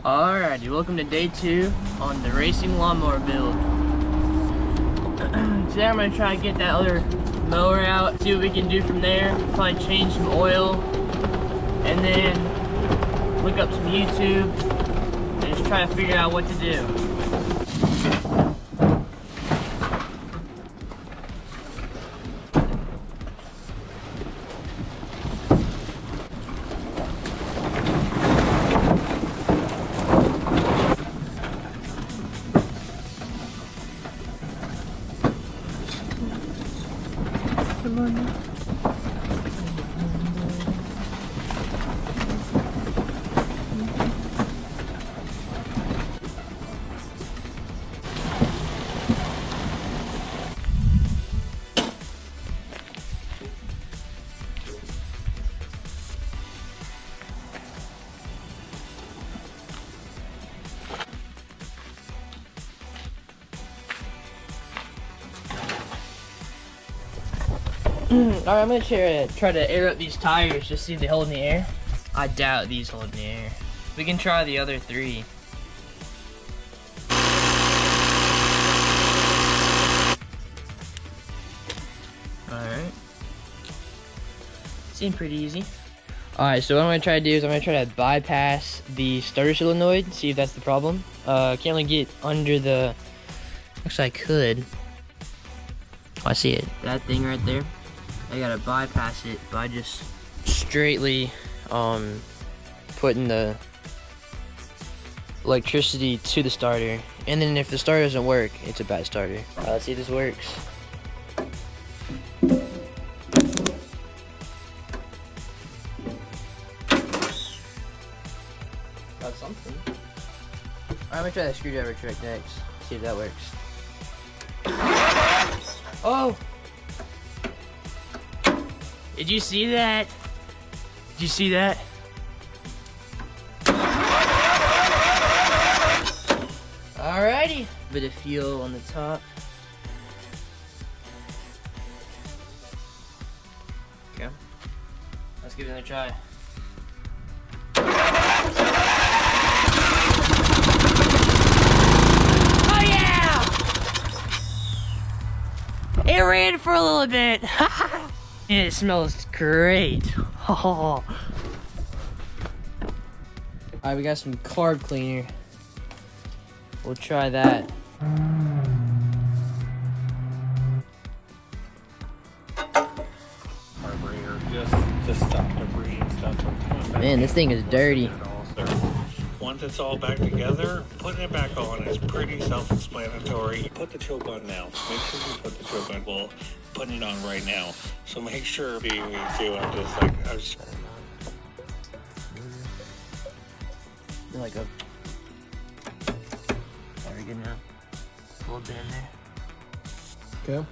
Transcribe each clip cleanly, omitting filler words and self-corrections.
Alrighty, welcome to day 2 on the racing lawnmower build. Today I'm going to try to get that other mower out, see what we can do from there, probably change some oil, and then look up some YouTube, and just try to figure out what to do. Alright, I'm gonna try to air up these tires, just see if they hold in the air. I doubt these hold in the air. We can try the other 3. Alright. Seemed pretty easy. Alright, so what I'm gonna try to do is I'm gonna try to bypass the starter solenoid, see if that's the problem. Can't really get under the... Actually, I could. Oh, I see it. That thing right there. I gotta bypass it by just straightly putting the electricity to the starter, and then if the starter doesn't work, it's a bad starter. Let's see if this works. Got something. Alright, I'm gonna try the screwdriver trick next. See if that works. Oh! Did you see that? Did you see that? Alrighty. Bit of fuel on the top. Okay. Let's give it another try. Oh yeah! It ran for a little bit. It smells great. Oh. Alright, we got some carb cleaner. We'll try that. Carburetor, just stop debris and stuff from coming back. Man, this thing is dirty. Once it's all back together, putting it back on is pretty self-explanatory. Put the choke on now. Make sure you put the choke on. Well, putting it on right now. So make sure being me too. I'm just like You're like a. Very good now. A little bit in there. Okay.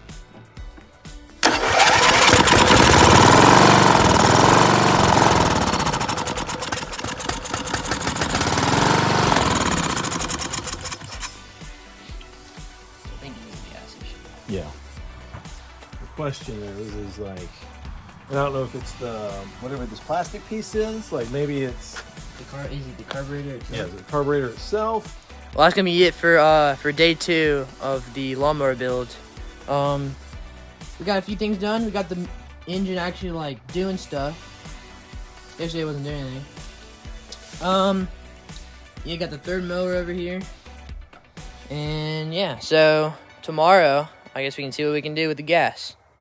Yeah. The question is like, I don't know if it's the whatever this plastic piece is. Like maybe it's Is it the carburetor itself? yeah, the carburetor itself. Well, that's gonna be it for day 2 of the lawnmower build. We got a few things done. We got the engine actually like doing stuff. Yesterday it wasn't doing anything. You got the 3rd mower over here, and yeah. So tomorrow, I guess we can see what we can do with the gas.